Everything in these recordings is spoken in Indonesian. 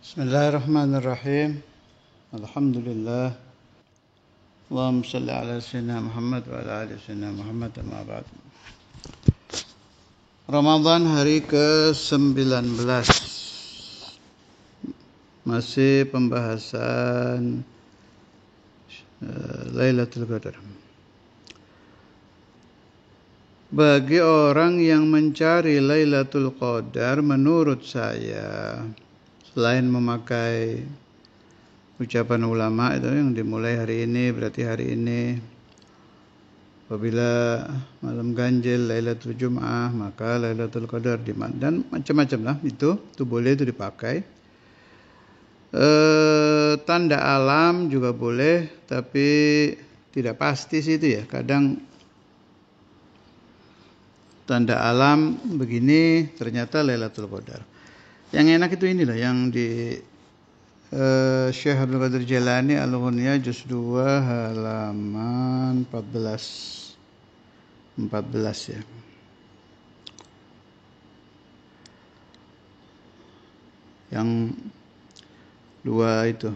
Bismillahirrahmanirrahim. Alhamdulillah. Allahumma salli ala sayyidina Muhammad wa ala ali sayyidina Muhammad amma ba'd. Ramadan hari ke-19. Masih pembahasan Lailatul Qadar. Bagi orang yang mencari Lailatul Qadar, menurut saya, selain memakai ucapan ulama itu yang dimulai hari ini, berarti hari ini apabila malam ganjil Lailatul Jum'ah, maka Lailatul Qadar dan macam-macam lah, itu boleh, itu dipakai. Tanda alam juga boleh, tapi tidak pasti sih itu ya. Kadang tanda alam begini ternyata Lailatul Qadar. Yang enak itu inilah yang di Syekh Abdul Qadir Jailani Al-Ghunyah juz 2 halaman 14 ya. Yang dua itu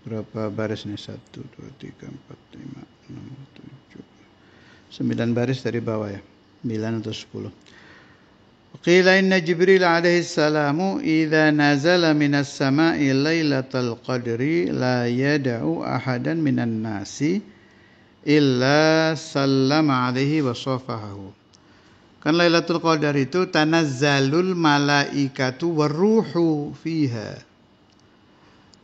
berapa baris nih? 1 2 3 4 5 6 7 9 baris dari bawah ya. 9 atau 10. Qila inna Jibril alaihi salamu idza nazala minas sama'i lailatul qadri la yad'u ahadan minan nasi illa sallama alaihi wa safahahu. Kan Lailatul Qadar itu tanazzalul malaikatu waruhu fiha.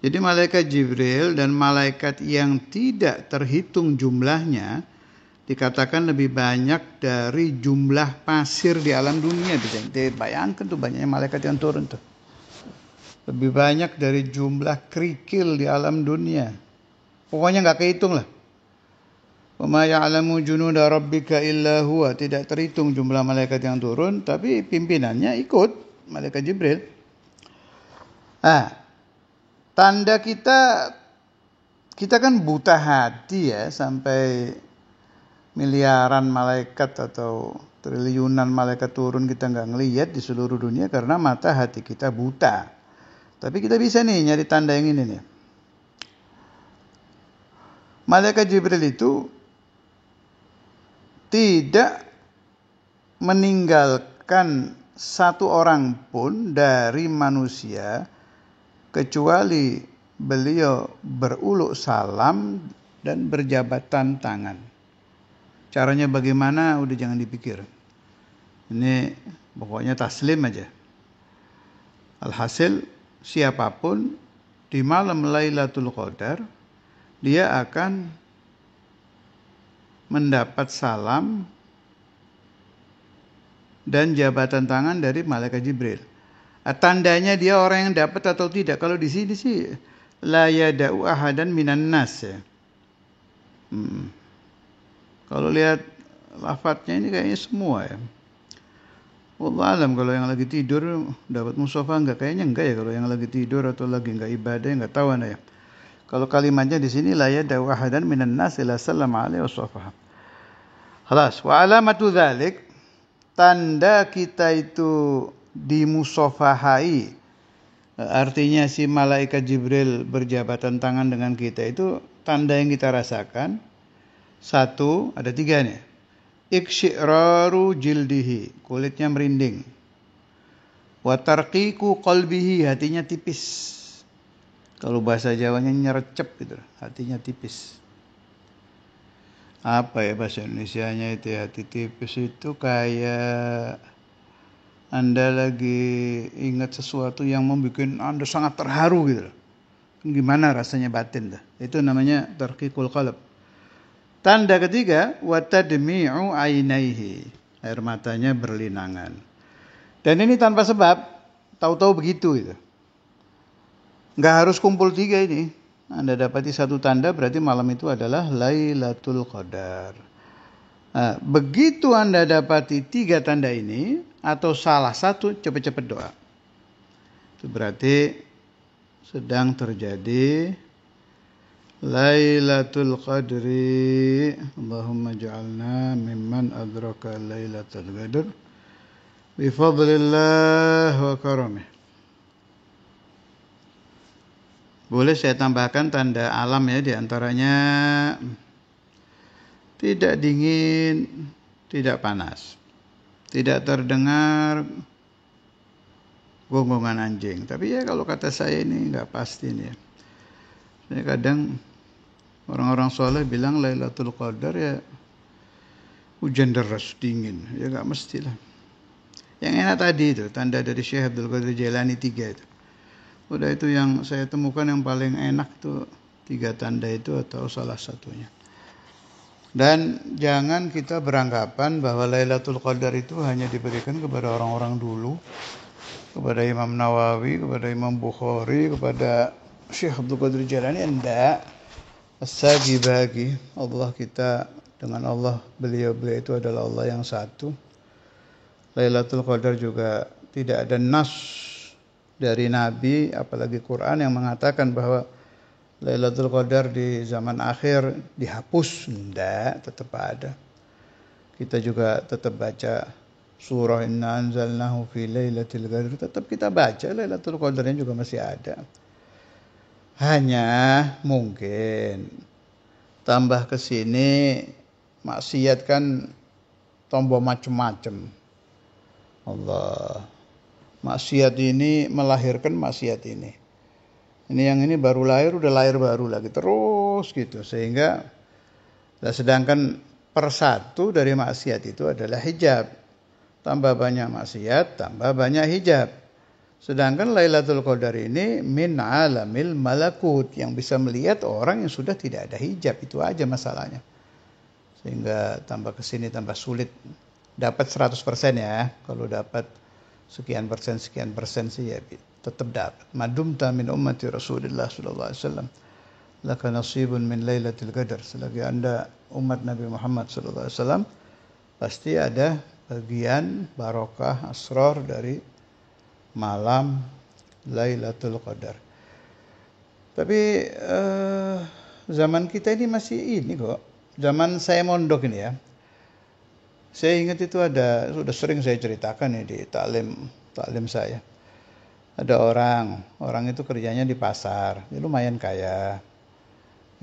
Jadi malaikat Jibril dan malaikat yang tidak terhitung jumlahnya dikatakan lebih banyak dari jumlah pasir di alam dunia. Bayangkan tuh banyaknya malaikat yang turun tuh. Lebih banyak dari jumlah kerikil di alam dunia. Pokoknya nggak kehitung lah. Wa ma ya'lamu junuda rabbika illa huwa. Tidak terhitung jumlah malaikat yang turun, tapi pimpinannya ikut malaikat Jibril. Tanda kita kan buta hati ya, sampai miliaran malaikat atau triliunan malaikat turun kita nggak ngelihat di seluruh dunia karena mata hati kita buta. Tapi kita bisa nih nyari tanda yang ini nih. Malaikat Jibril itu tidak meninggalkan satu orang pun dari manusia kecuali beliau beruluk salam dan berjabatan tangan. Caranya bagaimana udah jangan dipikir. Ini pokoknya taslim aja. Alhasil siapapun di malam Lailatul Qadar dia akan mendapat salam dan jabatan tangan dari malaikat Jibril. Tandanya dia orang yang dapat atau tidak. Kalau di sini sih la yada'u ahadan minan nas ya. Kalau lihat lafadznya ini kayaknya semua ya. Wallah alam, kalau yang lagi tidur dapat mushafah enggak? Kayaknya enggak ya, kalau yang lagi tidur atau lagi enggak ibadah enggak tahu anda ya. Kalau kalimatnya di sini la yada'u ahadan minan nas illa sallama alaihi wasallam. Khalas, wa alamatu dzalik, tanda kita itu dimusafahai, artinya si malaikat Jibril berjabatan tangan dengan kita, itu tanda yang kita rasakan. Satu, ada 3 nih. Iksyi'raru jildihi, kulitnya merinding. Wa tarqiqu qalbihi, hatinya tipis. Kalau bahasa Jawanya nyerecep gitu, hatinya tipis. Apa ya bahasa Indonesianya itu ya, hati tipis itu kayak Anda lagi ingat sesuatu yang membuat Anda sangat terharu gitu. Gimana rasanya batin dah. Itu namanya tarqiqul qalb. Tanda ketiga, wa tadmi'u ainaihi, air matanya berlinangan. Dan ini tanpa sebab, tahu-tahu begitu gitu. Enggak harus kumpul 3 ini. Anda dapati satu tanda berarti malam itu adalah Lailatul Qadar. Begitu Anda dapati 3 tanda ini atau salah satu, cepat-cepat doa. Itu berarti sedang terjadi Lailatul Qadri. Allahumma ja'alna mimman adraka Lailatul Qadr bifadlillah wa karamih. Boleh saya tambahkan tanda alam ya, diantaranya tidak dingin, tidak panas, tidak terdengar gonggongan anjing. Tapi ya kalau kata saya ini nggak pasti nih ya. Saya kadang orang-orang soleh bilang Lailatul Qadar ya hujan deras dingin, ya nggak mestilah. Yang enak tadi itu tanda dari Syekh Abdul Qadir Jailani 3 itu. Udah itu yang saya temukan yang paling enak tuh 3 tanda itu atau salah satunya. Dan jangan kita beranggapan bahwa Lailatul Qadar itu hanya diberikan kepada orang-orang dulu, kepada Imam Nawawi, kepada Imam Bukhari, kepada Syekh Abdul Qadir Jailani. Enggak. As-sagi bagi Allah kita dengan Allah, beliau itu adalah Allah yang satu. Lailatul Qadar juga tidak ada nas dari Nabi apalagi Quran yang mengatakan bahwa Lailatul Qadar di zaman akhir dihapus. Enggak, tetap ada. Kita juga tetap baca surah Inna anzalnahu fi lailatul qadar, tetap kita baca, Lailatul Qadarnya juga masih ada. Hanya mungkin tambah ke sini maksiat kan tombol macam-macam. Allah. Maksiat ini melahirkan maksiat ini. Ini yang ini baru lahir udah lahir baru lagi terus gitu, sehingga sedangkan persatu dari maksiat itu adalah hijab. Tambah banyak maksiat, tambah banyak hijab. Sedangkan Lailatul Qadar ini min alamil malakut, yang bisa melihat orang yang sudah tidak ada hijab, itu aja masalahnya. Sehingga tambah kesini tambah sulit. Dapat 100% ya. Kalau dapat sekian persen sih ya tetap dapat. Madumta min ummati Rasulullah sallallahu alaihi wasallam laka nasibun min Lailatul Qadar. Selagi Anda umat Nabi Muhammad sallallahu alaihi wasallam pasti ada bagian barokah asrar dari malam Lailatul Qadar. Tapi zaman kita ini masih ini kok. Zaman saya mondok ini ya. Saya ingat itu ada, sudah sering saya ceritakan nih di taklim saya. Ada orang itu kerjanya di pasar, dia lumayan kaya.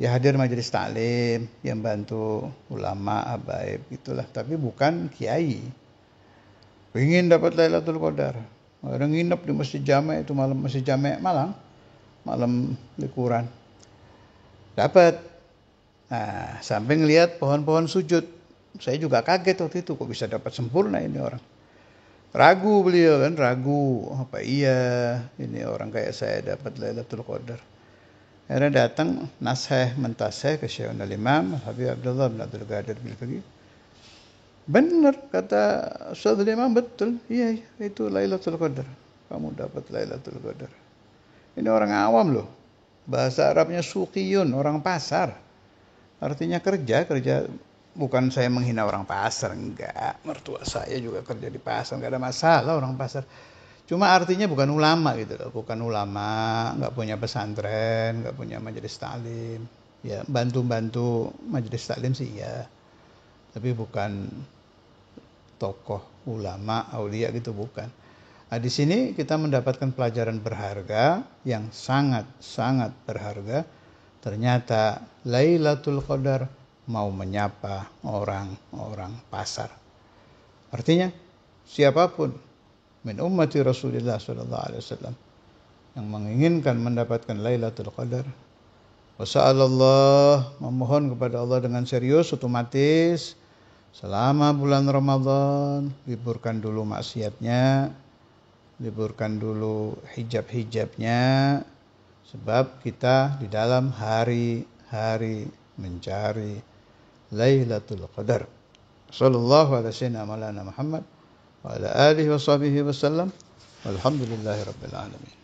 Ya hadir majelis taklim, yang bantu ulama, habaib gitulah, tapi bukan kiai. Ingin dapat Lailatul Qadar. Orang nginep di Masjid Jami' itu malam, Masjid Jami' Malang, malam liburan. Dapat. Nah, sampai ngelihat pohon-pohon sujud. Saya juga kaget waktu itu, kok bisa dapat sempurna ini orang. Ragu beliau kan, ragu. Apa iya ini orang kayak saya dapat Lailatul Qadar. Akhirnya datang nasheh mentaseh ke Syekhul Imam Habib Abdullah bin Abdul Qadir Bilfaqih. Benar kata Ustadz Imam, betul. Iya, itu Lailatul Qadar. Kamu dapat Lailatul Qadar. Ini orang awam loh. Bahasa Arabnya suqiyun, orang pasar. Artinya kerja. Bukan saya menghina orang pasar, enggak. Mertua saya juga kerja di pasar, enggak ada masalah orang pasar. Cuma artinya bukan ulama gitu loh. Bukan ulama, enggak punya pesantren, enggak punya majelis taklim. Ya, bantu-bantu majelis taklim sih ya. Tapi bukan tokoh ulama, aulia gitu, bukan. Nah, di sini kita mendapatkan pelajaran berharga yang sangat-sangat berharga. Ternyata Lailatul Qadar mau menyapa orang-orang pasar. Artinya siapapun min ummati Rasulullah sallallahu alaihi wasallam yang menginginkan mendapatkan Lailatul Qadar, wasa'alallah, memohon kepada Allah dengan serius, otomatis selama bulan Ramadan liburkan dulu maksiatnya, liburkan dulu hijab-hijabnya, sebab kita di dalam hari-hari mencari Lailatul Qadar. Sallallahu alaihi wasallam Muhammad wa ala alihi wa sahbihi wasallam. Walhamdulillahirabbil alamin.